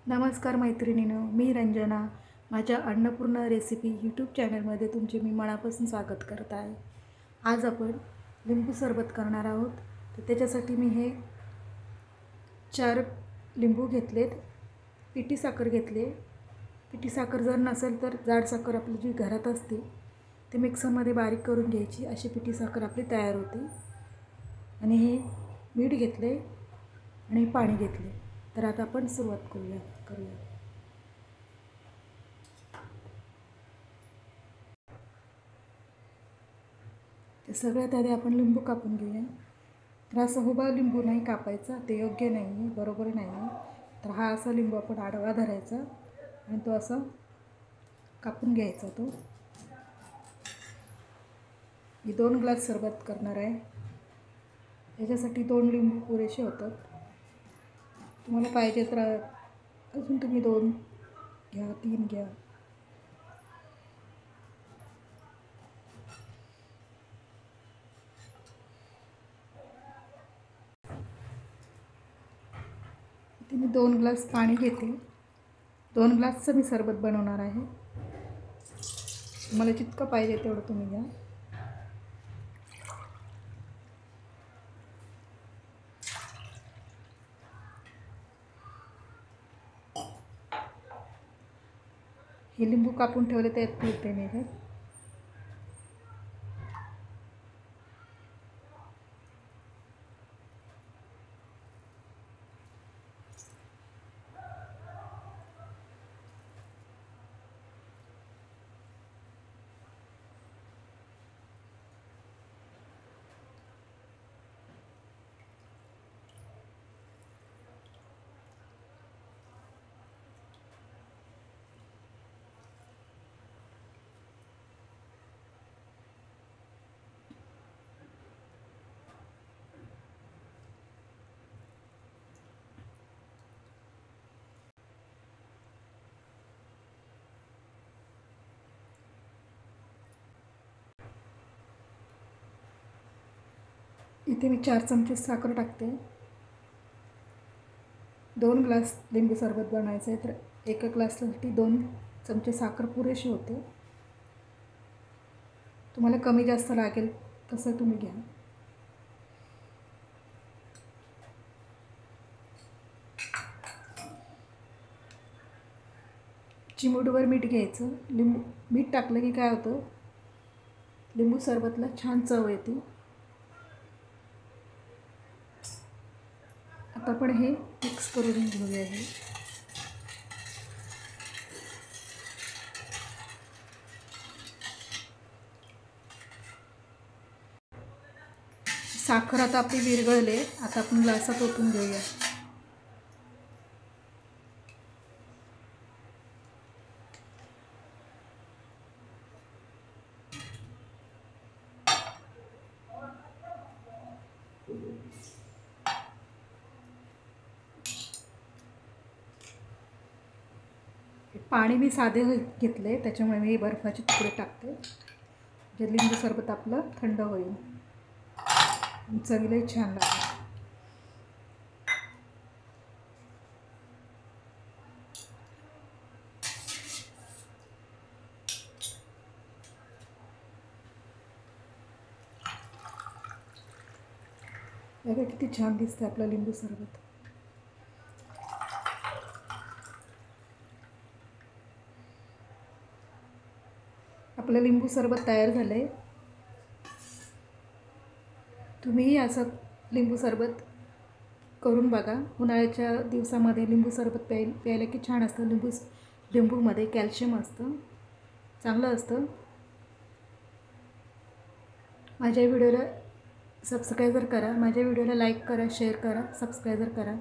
नमस्कार मैत्रिणींनो, मी रंजना. माझ्या अन्नपूर्णा रेसिपी यूट्यूब चॅनलमध्ये तुमचे मी मनापासून स्वागत करत आहे. आज आपण लिंबू सरबत करणार आहोत. तर त्याच्यासाठी मी हे 4 लिंबू घेतलेत. पिठी साखर घेतली. पिठी साखर जर नसेल तर जाड साखर आपली जी घरात असते ते मिक्सरमध्ये बारीक करून घ्यायची. अशी पिठी साखर आपली तयार होते. आणि हे मीठ घेतले आणि पाणी घेतले. तर आता आपण सुरुवात करूया. ते सगळ्यात आधी आपण लिंबू कापून घेऊया. तर असा उभा लिंबू नाही कापायचा, ते योग्य नाही, बरोबर नाही. तर हा असा लिंबू आपण आडवा धरायचा आणि तो असा कापून घ्यायचा. तो मी 2 ग्लास सरबत करणार आहे. याच्यासाठी 2 लिंबू पुरेसे होतात. तुम्हाला पाहिजे तर अजून तुम्ही 2 घ्या, 3 घ्या. इथे मी 2 ग्लास पाणी घेते. 2 ग्लासचं मी सरबत बनवणार आहे. मला जितकं पाहिजे तेवढं तुम्ही घ्या. हे लिंबू कापून ठेवले त्यात पिळते मी हे. इथे मी 4 चमचे साखर टाकते. 2 ग्लास लिंबू सरबत बनायचं आहे, तर 1 ग्लाससाठी 2 चमचे साखर पुरेशी होते. तुम्हाला कमी जास्त लागेल तसं तुम्ही घ्या. चिमूटभर मीठ घ्यायचं. मीठ टाकलं की काय होतं, लिंबू सरबतला छान चव येते. आता आपण हे मिक्स करून घेऊया. हे साखर आता आपली विरघळले. आता आपण ग्लासात ओतून घेऊया. पाणी मी साधे घेतले, त्याच्यामुळे मी बर्फाचे तुकडे टाकते. जे लिंबू सरबत आपलं थंड होईल. चवीलाही छान लागेल. बघा किती छान दिसतं आपलं लिंबू सरबत. आपलं लिंबू सरबत तयार झालंय. तुम्हीही असं लिंबू सरबत करून बघा. उन्हाळ्याच्या दिवसामध्ये लिंबू सरबत प्यायला की छान असतं. लिंबूमध्ये कॅल्शियम असतं, चांगलं असतं. माझ्या व्हिडिओला सबस्क्राईब करा. माझ्या व्हिडिओला लाईक करा, शेअर करा, सबस्क्राईब करा.